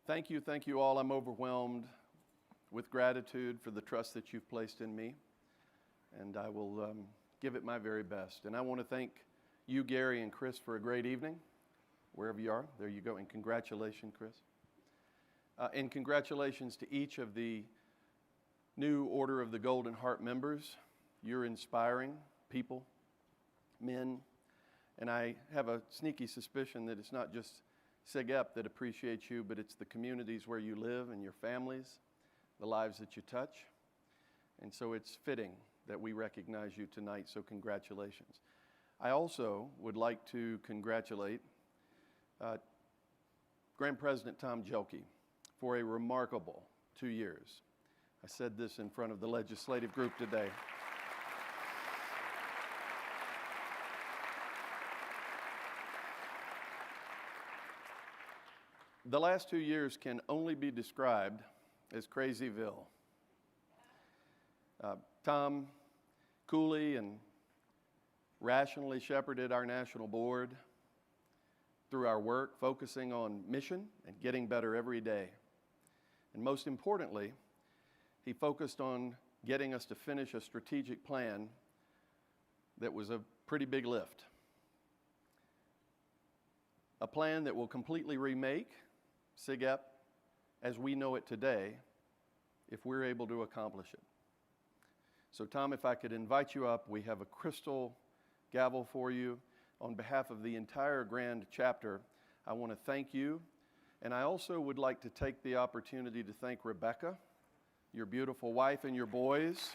Thank you all. I'm overwhelmed with gratitude for the trust that you've placed in me, and I will give it my very best. And I want to thank you, Gary and Chris, for a great evening, wherever you are. There you go, and congratulations, Chris. And congratulations to each of the new Order of the Golden Heart members. You're inspiring people, men, and I have a sneaky suspicion that it's not just SIGEP that appreciates you, but it's the communities where you live and your families, the lives that you touch. And so it's fitting that we recognize you tonight, so congratulations. I also would like to congratulate Grand President Tom Jelke for a remarkable 2 years. I said this in front of the legislative group today. The last 2 years can only be described as Crazyville. Tom coolly and rationally shepherded our national board through our work, focusing on mission and getting better every day. And most importantly, he focused on getting us to finish a strategic plan that was a pretty big lift. A plan that will completely remake SIGEP as we know it today if we're able to accomplish it. So Tom, if I could invite you up, we have a crystal gavel for you. On behalf of the entire Grand chapter, I want to thank you. And I also would like to take the opportunity to thank Rebecca, your beautiful wife, and your boys.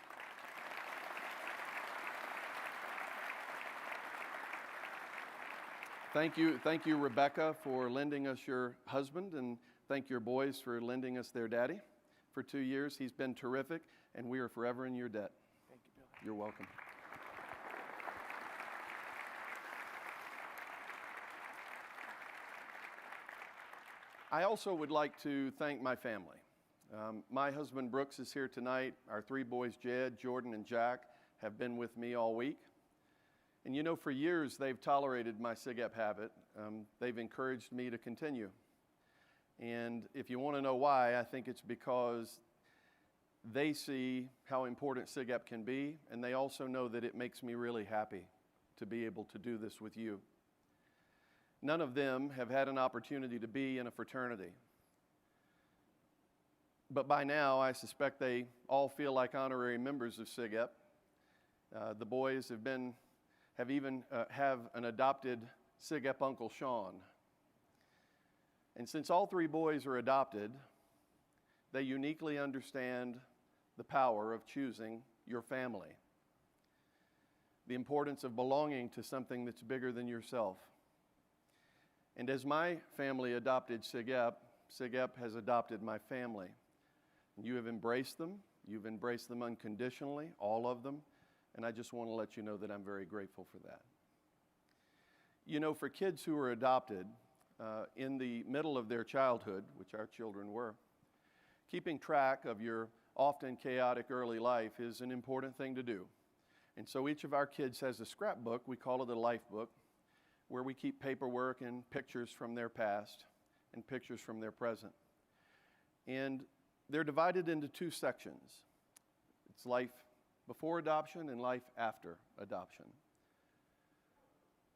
Thank you, Rebecca, for lending us your husband, and thank your boys for lending us their daddy for 2 years. He's been terrific, and we are forever in your debt. Thank you, Billy. You're welcome. I also would like to thank my family. My husband Brooks is here tonight. Our 3 boys, Jed, Jordan, and Jack, have been with me all week. And you know, for years they've tolerated my SIGEP habit. They've encouraged me to continue. And if you want to know why, I think it's because they see how important SIGEP can be, and they also know that it makes me really happy to be able to do this with you. None of them have had an opportunity to be in a fraternity. But by now, I suspect they all feel like honorary members of SIGEP. The boys have even an adopted SIGEP Uncle Sean. And since all 3 boys are adopted, they uniquely understand the power of choosing your family, the importance of belonging to something that's bigger than yourself. And as my family adopted SIGEP, SIGEP has adopted my family. You have embraced them. You've embraced them unconditionally, all of them. And I just want to let you know that I'm very grateful for that. You know, for kids who are adopted in the middle of their childhood, which our children were, keeping track of your often chaotic early life is an important thing to do. And so each of our kids has a scrapbook, we call it a life book, where we keep paperwork and pictures from their past and pictures from their present. And they're divided into 2 sections. It's life before adoption and life after adoption.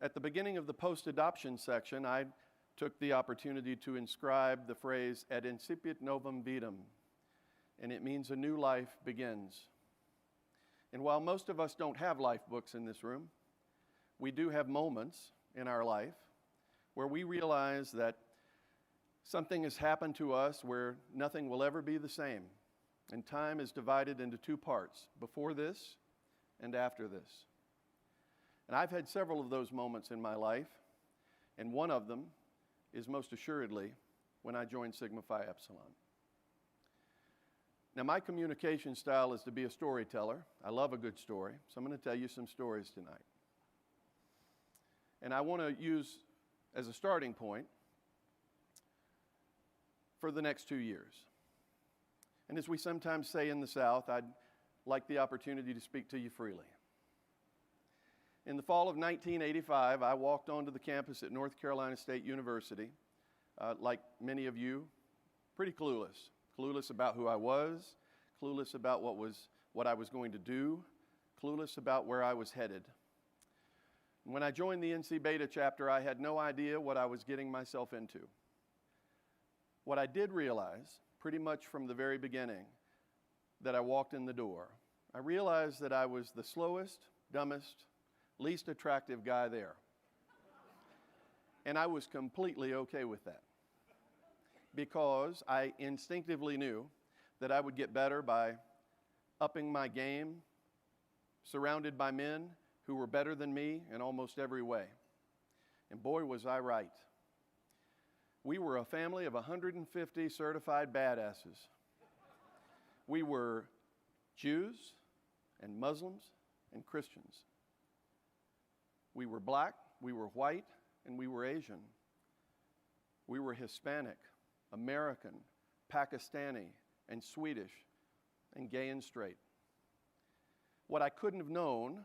At the beginning of the post-adoption section, I took the opportunity to inscribe the phrase, "Ad incipit novum vitam," and it means a new life begins. And while most of us don't have life books in this room, we do have moments in our life where we realize that something has happened to us where nothing will ever be the same. And time is divided into 2 parts, before this and after this. And I've had several of those moments in my life, and one of them is most assuredly when I joined Sigma Phi Epsilon. Now, my communication style is to be a storyteller. I love a good story, so I'm going to tell you some stories tonight. And I want to use as a starting point for the next 2 years. And as we sometimes say in the South, I'd like the opportunity to speak to you freely. In the fall of 1985, I walked onto the campus at North Carolina State University, like many of you pretty clueless. Clueless about who I was, clueless about what I was going to do, clueless about where I was headed. When I joined the NC Beta chapter, I had no idea what I was getting myself into. What I did realize, pretty much from the very beginning, that I walked in the door, I realized that I was the slowest, dumbest, least attractive guy there. And I was completely okay with that, because I instinctively knew that I would get better by upping my game, surrounded by men who were better than me in almost every way. And boy, was I right. We were a family of 150 certified badasses. We were Jews and Muslims and Christians. We were black, we were white, and we were Asian. We were Hispanic, American, Pakistani, and Swedish, and gay and straight. What I couldn't have known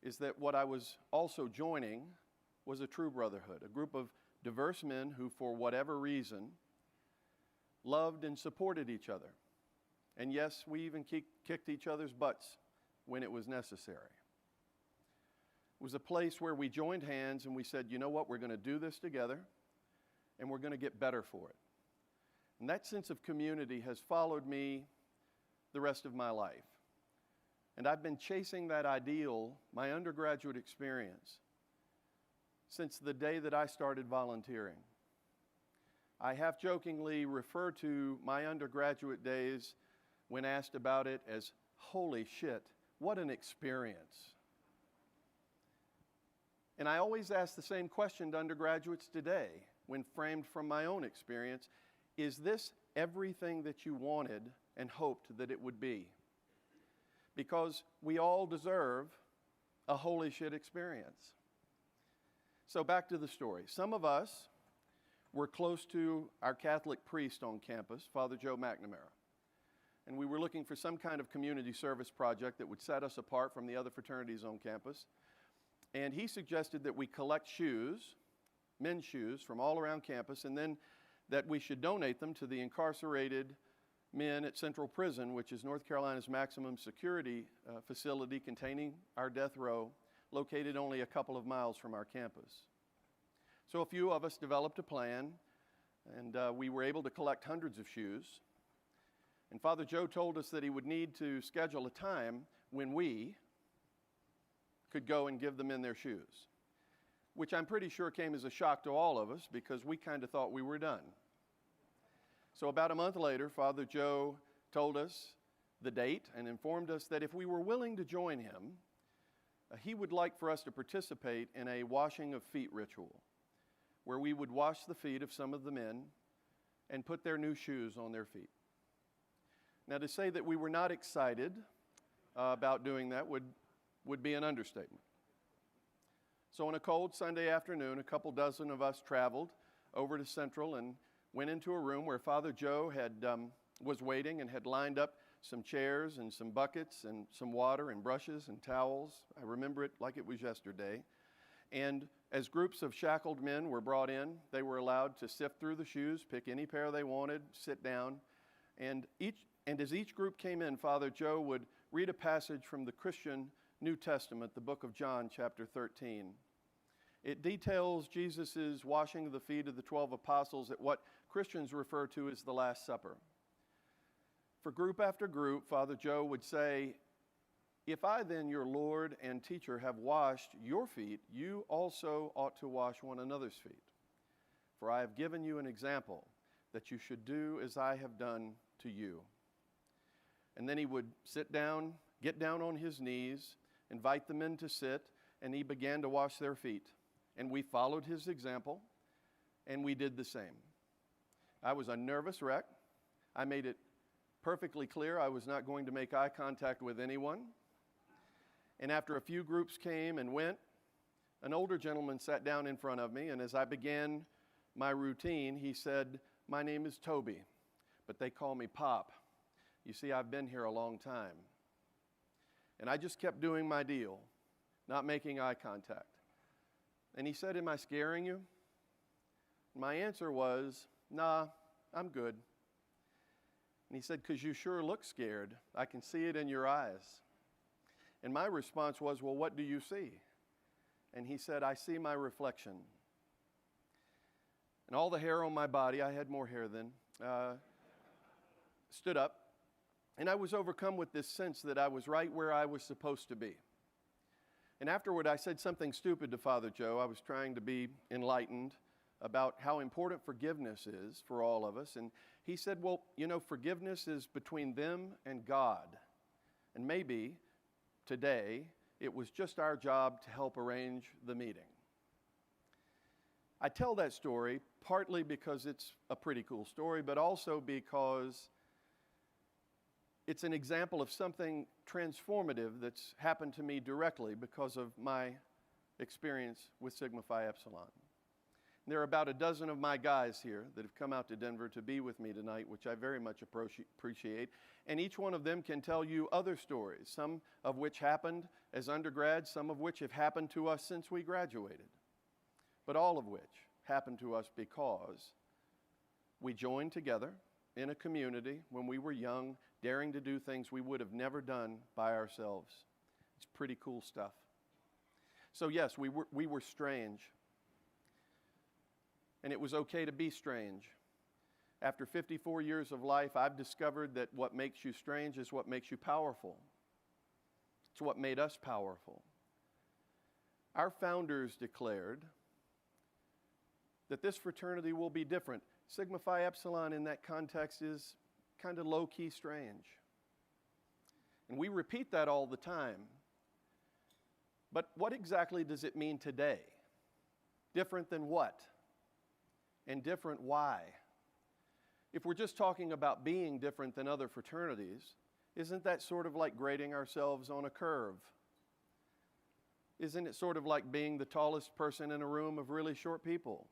is that what I was also joining was a true brotherhood, a group of diverse men who, for whatever reason, loved and supported each other. And yes, we even kicked each other's butts when it was necessary. It was a place where we joined hands and we said, you know what, we're going to do this together, and we're going to get better for it. And that sense of community has followed me the rest of my life. And I've been chasing that ideal, my undergraduate experience, since the day that I started volunteering. I half-jokingly refer to my undergraduate days when asked about it as, holy shit, what an experience. And I always ask the same question to undergraduates today when framed from my own experience. Is this everything that you wanted and hoped that it would be? Because we all deserve a holy shit experience. So back to the story. Some of us were close to our Catholic priest on campus, Father Joe McNamara. And we were looking for some kind of community service project that would set us apart from the other fraternities on campus. And he suggested that we collect shoes, men's shoes, from all around campus, and then that we should donate them to the incarcerated men at Central Prison, which is North Carolina's maximum security facility containing our death row, located only a couple of miles from our campus. So a few of us developed a plan, and we were able to collect hundreds of shoes. And Father Joe told us that he would need to schedule a time when we could go and give the men their shoes, which I'm pretty sure came as a shock to all of us because we kind of thought we were done. So about a month later, Father Joe told us the date and informed us that if we were willing to join him, he would like for us to participate in a washing of feet ritual, where we would wash the feet of some of the men and put their new shoes on their feet. Now, to say that we were not excited about doing that would be an understatement. So on a cold Sunday afternoon, a couple dozen of us traveled over to Central and went into a room where Father Joe was waiting and had lined up some chairs and some buckets and some water and brushes and towels. I remember it like it was yesterday. And as groups of shackled men were brought in, they were allowed to sift through the shoes, pick any pair they wanted, sit down. And as each group came in, Father Joe would read a passage from the Christian New Testament, the book of John, chapter 13. It details Jesus' washing of the feet of the 12 apostles at what Christians refer to as the Last Supper. For group after group, Father Joe would say, "If I then, your Lord and teacher, have washed your feet, you also ought to wash one another's feet. For I have given you an example that you should do as I have done to you." And then he would sit down, get down on his knees, invite the men to sit, and he began to wash their feet. And we followed his example, and we did the same. I was a nervous wreck. I made it perfectly clear I was not going to make eye contact with anyone. And after a few groups came and went, an older gentleman sat down in front of me, and as I began my routine, he said, "My name is Toby, but they call me Pop. You see, I've been here a long time." And I just kept doing my deal, not making eye contact. And he said, "Am I scaring you?" My answer was, "Nah, I'm good. And he said, because you sure look scared. I can see it in your eyes. And my response was, well, what do you see? And he said, I see my reflection. And all the hair on my body, I had more hair then, stood up. And I was overcome with this sense that I was right where I was supposed to be. And afterward, I said something stupid to Father Joe. I was trying to be enlightened about how important forgiveness is for all of us. And he said, well, you know, forgiveness is between them and God. And maybe today it was just our job to help arrange the meeting. I tell that story partly because it's a pretty cool story, but also because it's an example of something transformative that's happened to me directly because of my experience with Sigma Phi Epsilon. There are about a dozen of my guys here that have come out to Denver to be with me tonight, which I very much appreciate. And each one of them can tell you other stories, some of which happened as undergrads, some of which have happened to us since we graduated, but all of which happened to us because we joined together in a community when we were young, daring to do things we would have never done by ourselves. It's pretty cool stuff. So yes, we were strange. And it was okay to be strange. After 54 years of life, I've discovered that what makes you strange is what makes you powerful. It's what made us powerful. Our founders declared that this fraternity will be different. Sigma Phi Epsilon in that context is kind of low-key strange. And we repeat that all the time. But what exactly does it mean today? Different than what? And different why? If we're just talking about being different than other fraternities, isn't that sort of like grading ourselves on a curve? Isn't it sort of like being the tallest person in a room of really short people?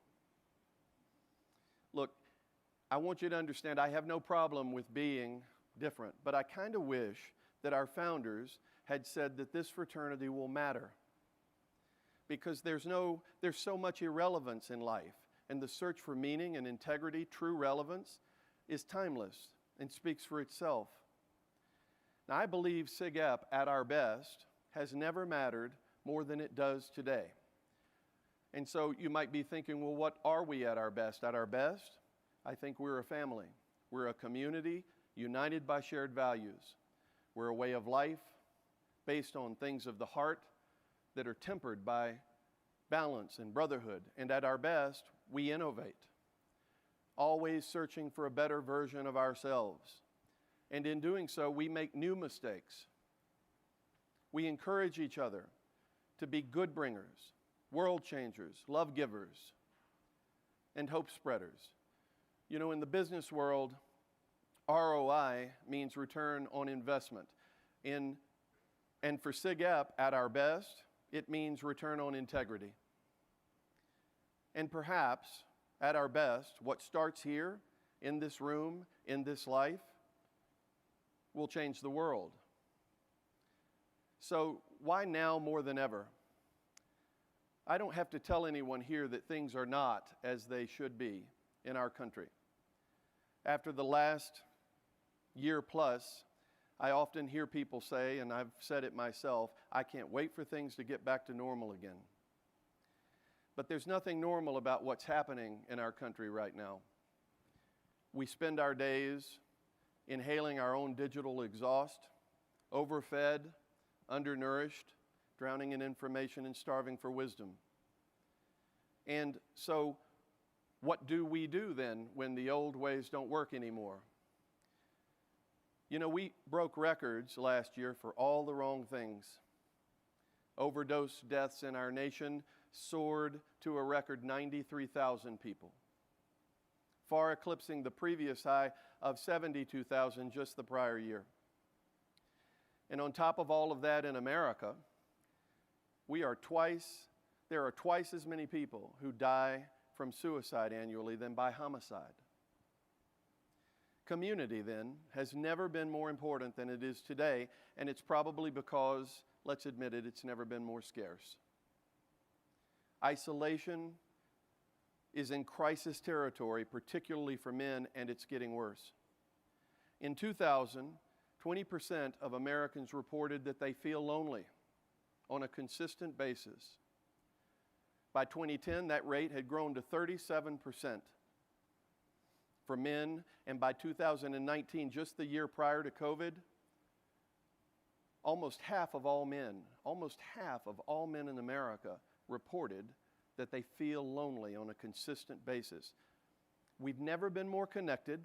Look, I want you to understand I have no problem with being different, but I kind of wish that our founders had said that this fraternity will matter. Because there's so much irrelevance in life. And the search for meaning and integrity, true relevance, is timeless and speaks for itself. Now, I believe Sig Ep, at our best, has never mattered more than it does today. And so you might be thinking, well, what are we at our best? At our best, I think we're a family. We're a community united by shared values. We're a way of life based on things of the heart that are tempered by balance and brotherhood. And at our best, we innovate, always searching for a better version of ourselves. And in doing so, we make new mistakes. We encourage each other to be good bringers, world changers, love givers, and hope spreaders. You know, in the business world, ROI means return on investment. And for Sig Ep, at our best, it means return on integrity. And perhaps, at our best, what starts here, in this room, in this life, will change the world. So why now more than ever? I don't have to tell anyone here that things are not as they should be in our country. After the last year plus, I often hear people say, and I've said it myself, I can't wait for things to get back to normal again. But there's nothing normal about what's happening in our country right now. We spend our days inhaling our own digital exhaust, overfed, undernourished, drowning in information and starving for wisdom. And so, what do we do then when the old ways don't work anymore? You know, we broke records last year for all the wrong things. Overdose deaths in our nation soared to a record 93,000 people, far eclipsing the previous high of 72,000 just the prior year. And on top of all of that in America, there are twice as many people who die from suicide annually than by homicide. Community, then, has never been more important than it is today, and it's probably because, let's admit it, it's never been more scarce. Isolation is in crisis territory, particularly for men, and it's getting worse. In 2000, 20% of Americans reported that they feel lonely on a consistent basis. By 2010, that rate had grown to 37% for men, and by 2019, just the year prior to COVID, almost half of all men in America reported that they feel lonely on a consistent basis. We've never been more connected,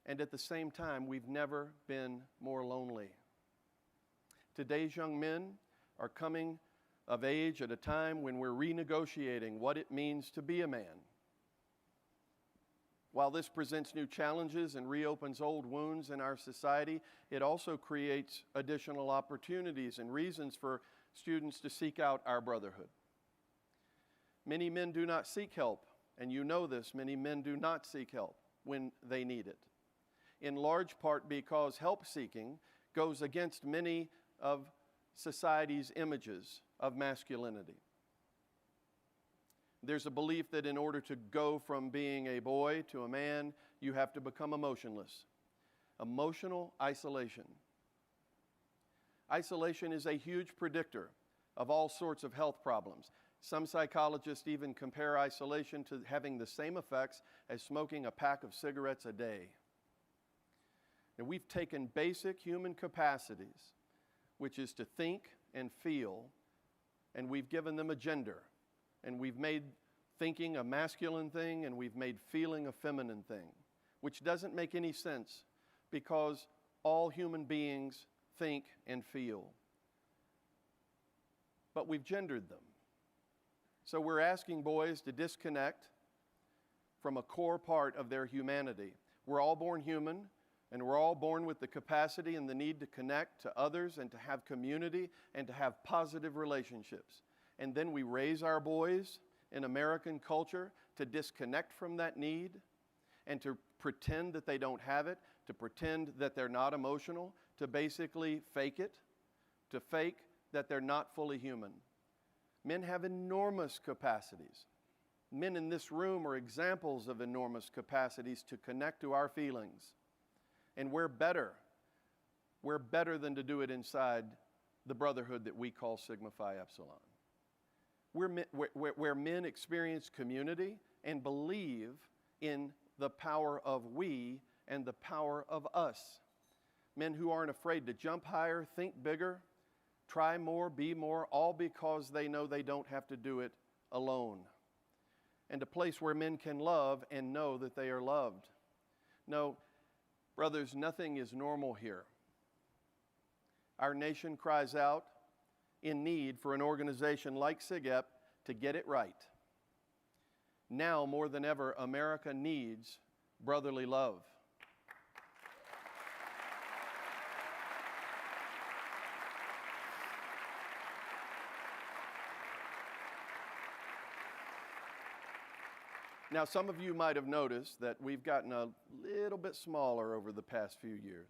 and at the same time, we've never been more lonely. Today's young men are coming of age at a time when we're renegotiating what it means to be a man. While this presents new challenges and reopens old wounds in our society, it also creates additional opportunities and reasons for students to seek out our brotherhood. Many men do not seek help, and you know this, many men do not seek help when they need it, in large part because help seeking goes against many of society's images of masculinity. There's a belief that in order to go from being a boy to a man, you have to become emotionless. Emotional isolation. Isolation is a huge predictor of all sorts of health problems. Some psychologists even compare isolation to having the same effects as smoking a pack of cigarettes a day. And we've taken basic human capacities, which is to think and feel, and we've given them a gender. And we've made thinking a masculine thing, and we've made feeling a feminine thing, which doesn't make any sense because all human beings think and feel. But we've gendered them. So we're asking boys to disconnect from a core part of their humanity. We're all born human, and we're all born with the capacity and the need to connect to others and to have community and to have positive relationships. And then we raise our boys in American culture to disconnect from that need and to pretend that they don't have it, to pretend that they're not emotional, to basically fake it, to fake that they're not fully human. Men have enormous capacities. Men in this room are examples of enormous capacities to connect to our feelings. And we're better than to do it inside the brotherhood that we call Sigma Phi Epsilon. Where men experience community and believe in the power of we and the power of us. Men who aren't afraid to jump higher, think bigger, try more, be more, all because they know they don't have to do it alone. And a place where men can love and know that they are loved. No, brothers, nothing is normal here. Our nation cries out in need for an organization like SIGEP to get it right. Now more than ever, America needs brotherly love. Now, some of you might have noticed that we've gotten a little bit smaller over the past few years.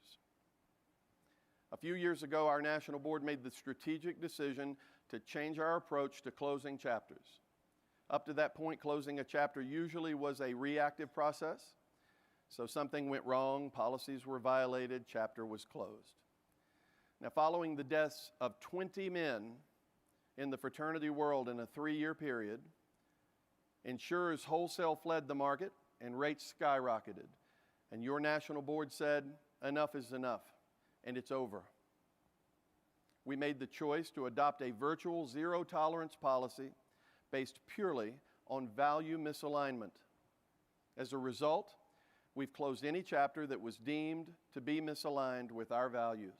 A few years ago, our national board made the strategic decision to change our approach to closing chapters. Up to that point, closing a chapter usually was a reactive process. So something went wrong, policies were violated, chapter was closed. Now, following the deaths of 20 men in the fraternity world in a 3-year period, insurers wholesale fled the market and rates skyrocketed. And your national board said, enough is enough, and it's over. We made the choice to adopt a virtual zero-tolerance policy based purely on value misalignment. As a result, we've closed any chapter that was deemed to be misaligned with our values.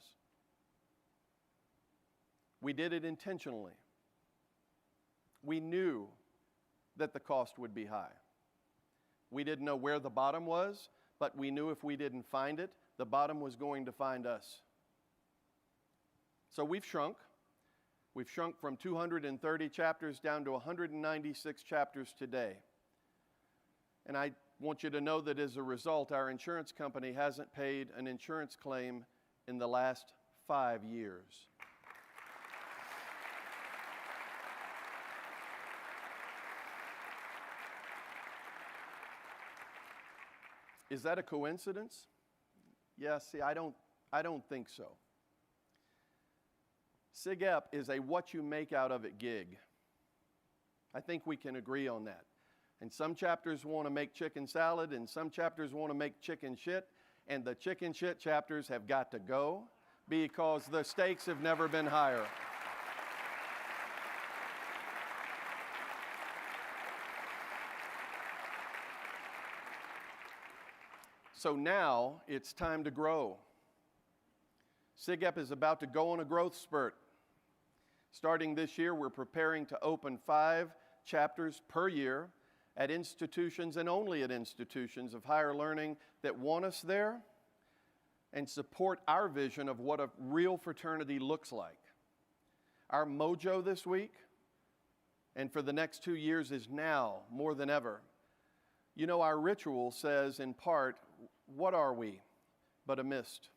We did it intentionally. We knew that the cost would be high. We didn't know where the bottom was, but we knew if we didn't find it, the bottom was going to find us. So we've shrunk. We've shrunk from 230 chapters down to 196 chapters today. And I want you to know that as a result, our insurance company hasn't paid an insurance claim in the last 5 years. Is that a coincidence? Yeah, see, I don't think so. SIGEP is a what you make out of it gig. I think we can agree on that. And some chapters want to make chicken salad, and some chapters want to make chicken shit, and the chicken shit chapters have got to go because the stakes have never been higher. So now it's time to grow. SIGEP is about to go on a growth spurt. Starting this year, we're preparing to open 5 chapters per year at institutions and only at institutions of higher learning that want us there and support our vision of what a real fraternity looks like. Our mojo this week and for the next 2 years is now more than ever. You know, our ritual says in part, what are we but a mist,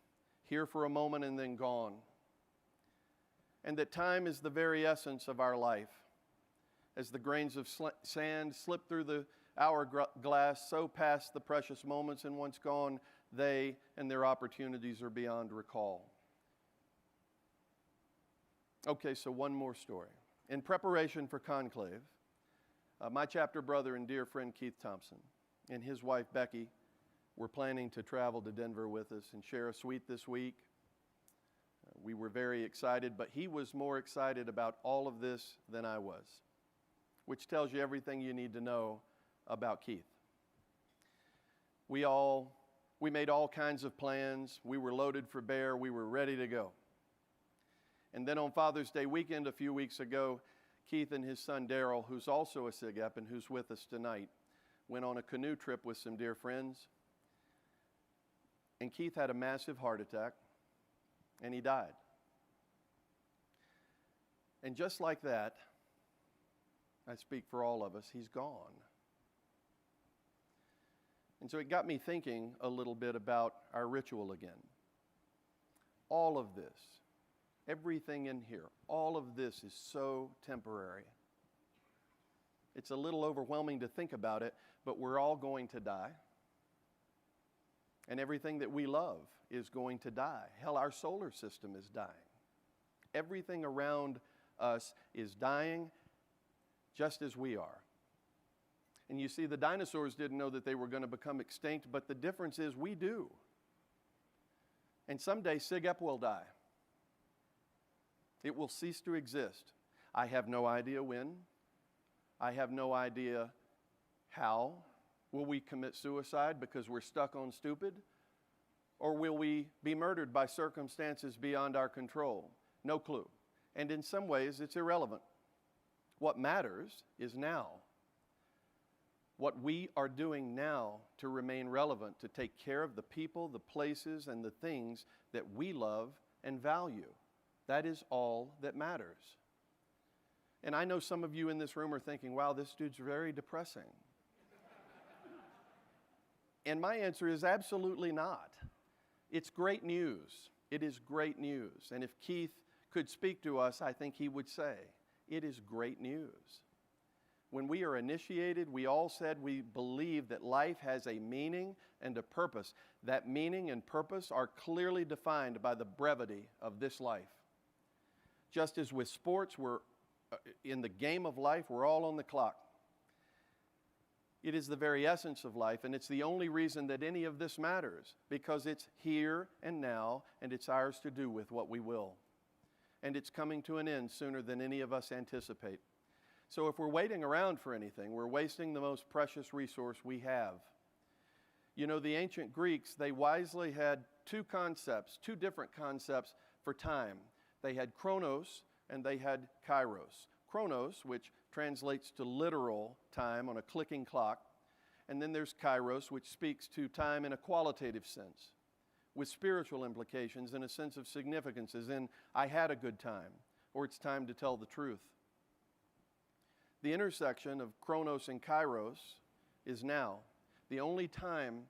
here for a moment and then gone? And that time is the very essence of our life. As the grains of sand slip through the hourglass, so pass the precious moments, and once gone, they and their opportunities are beyond recall. Okay, so one more story. In preparation for Conclave, my chapter brother and dear friend Keith Thompson and his wife Becky were planning to travel to Denver with us and share a suite this week. We were very excited, but he was more excited about all of this than I was, which tells you everything you need to know about Keith. We made all kinds of plans. We were loaded for bear. We were ready to go. And then on Father's Day weekend a few weeks ago, Keith and his son Daryl, who's also a SIGEP and who's with us tonight, went on a canoe trip with some dear friends. And Keith had a massive heart attack, and he died. And just like that, I speak for all of us, he's gone. And so it got me thinking a little bit about our ritual again. All of this, everything in here, all of this is so temporary. It's a little overwhelming to think about it, but we're all going to die. And everything that we love is going to die. Hell, our solar system is dying. Everything around us is dying just as we are. And you see, the dinosaurs didn't know that they were going to become extinct, but the difference is we do. And someday SIGEP will die. It will cease to exist. I have no idea when. I have no idea how. Will we commit suicide because we're stuck on stupid? Or will we be murdered by circumstances beyond our control? No clue. And in some ways, it's irrelevant. What matters is now. What we are doing now to remain relevant, to take care of the people, the places, and the things that we love and value. That is all that matters. And I know some of you in this room are thinking, wow, this dude's very depressing. And my answer is absolutely not. It's great news. It is great news. And if Keith could speak to us, I think he would say, it is great news. When we are initiated, we all said we believe that life has a meaning and a purpose. That meaning and purpose are clearly defined by the brevity of this life. Just as with sports, we're in the game of life, we're all on the clock. It is the very essence of life, and it's the only reason that any of this matters, because it's here and now, and it's ours to do with what we will. And it's coming to an end sooner than any of us anticipate. So if we're waiting around for anything, we're wasting the most precious resource we have. You know, the ancient Greeks, they wisely had two different concepts for time. They had chronos and they had kairos. Chronos, which translates to literal time on a clicking clock. And then there's kairos, which speaks to time in a qualitative sense, with spiritual implications and a sense of significance, as in, I had a good time, or it's time to tell the truth. The intersection of chronos and kairos is now. The only time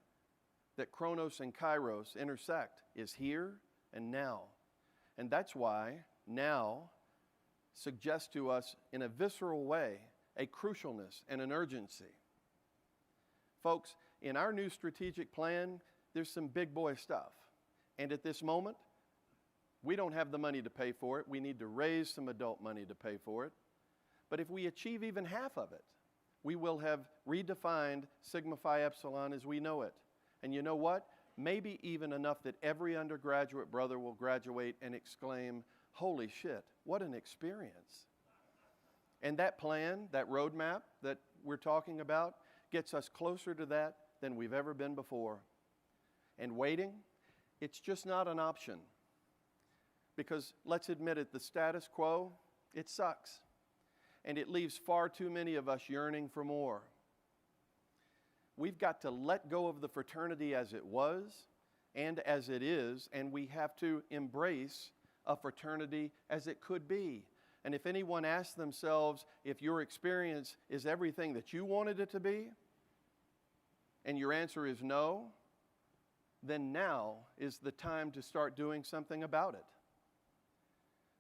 that chronos and kairos intersect is here and now. And that's why now suggests to us in a visceral way a crucialness and an urgency. Folks, in our new strategic plan, there's some big boy stuff. And at this moment, we don't have the money to pay for it. We need to raise some adult money to pay for it. But if we achieve even half of it, we will have redefined Sigma Phi Epsilon as we know it. And you know what? Maybe even enough that every undergraduate brother will graduate and exclaim, holy shit, what an experience. And that plan, that roadmap that we're talking about, gets us closer to that than we've ever been before. And waiting, it's just not an option. Because let's admit it, the status quo, it sucks. And it leaves far too many of us yearning for more. We've got to let go of the fraternity as it was and as it is, and we have to embrace a fraternity as it could be. And if anyone asks themselves if your experience is everything that you wanted it to be, and your answer is no, then now is the time to start doing something about it.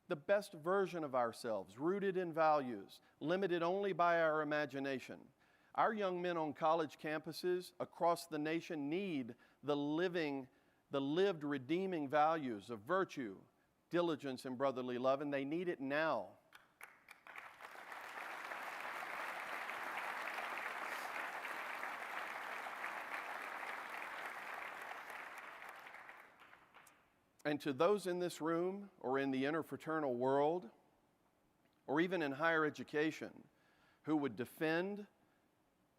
The best version of ourselves, rooted in values, limited only by our imagination. Our young men on college campuses across the nation need the lived redeeming values of virtue, diligence, and brotherly love, and they need it now. And to those in this room or in the interfraternal world or even in higher education who would defend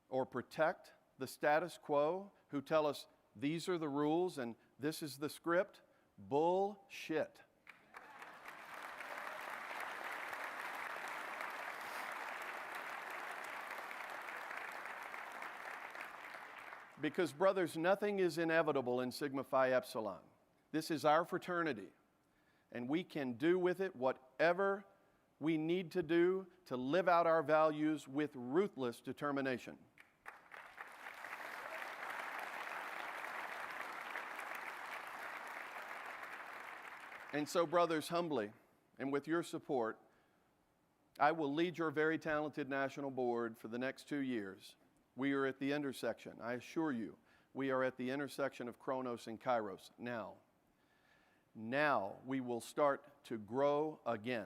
or protect the status quo, who tell us these are the rules and this is the script, bullshit. Because brothers, nothing is inevitable in Sigma Phi Epsilon. This is our fraternity, and we can do with it whatever we need to do to live out our values with ruthless determination. And so, brothers, humbly, and with your support, I will lead your very talented national board for the next 2 years. We are at the intersection. I assure you, we are at the intersection of Chronos and Kairos now. Now we will start to grow again.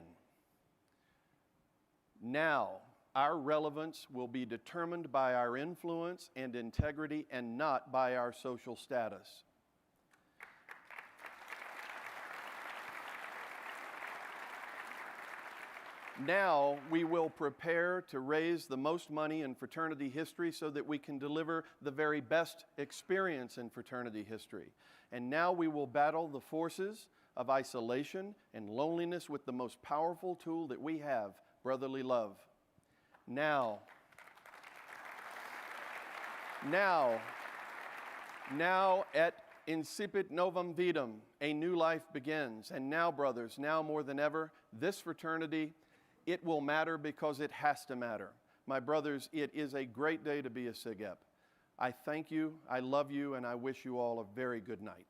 Now our relevance will be determined by our influence and integrity and not by our social status. Now we will prepare to raise the most money in fraternity history so that we can deliver the very best experience in fraternity history. And now we will battle the forces of isolation and loneliness with the most powerful tool that we have, brotherly love. Now at incipit novum vitam, a new life begins. And now, brothers, now more than ever, this fraternity, it will matter because it has to matter. My brothers, it is a great day to be a Sig Ep. I thank you, I love you, and I wish you all a very good night.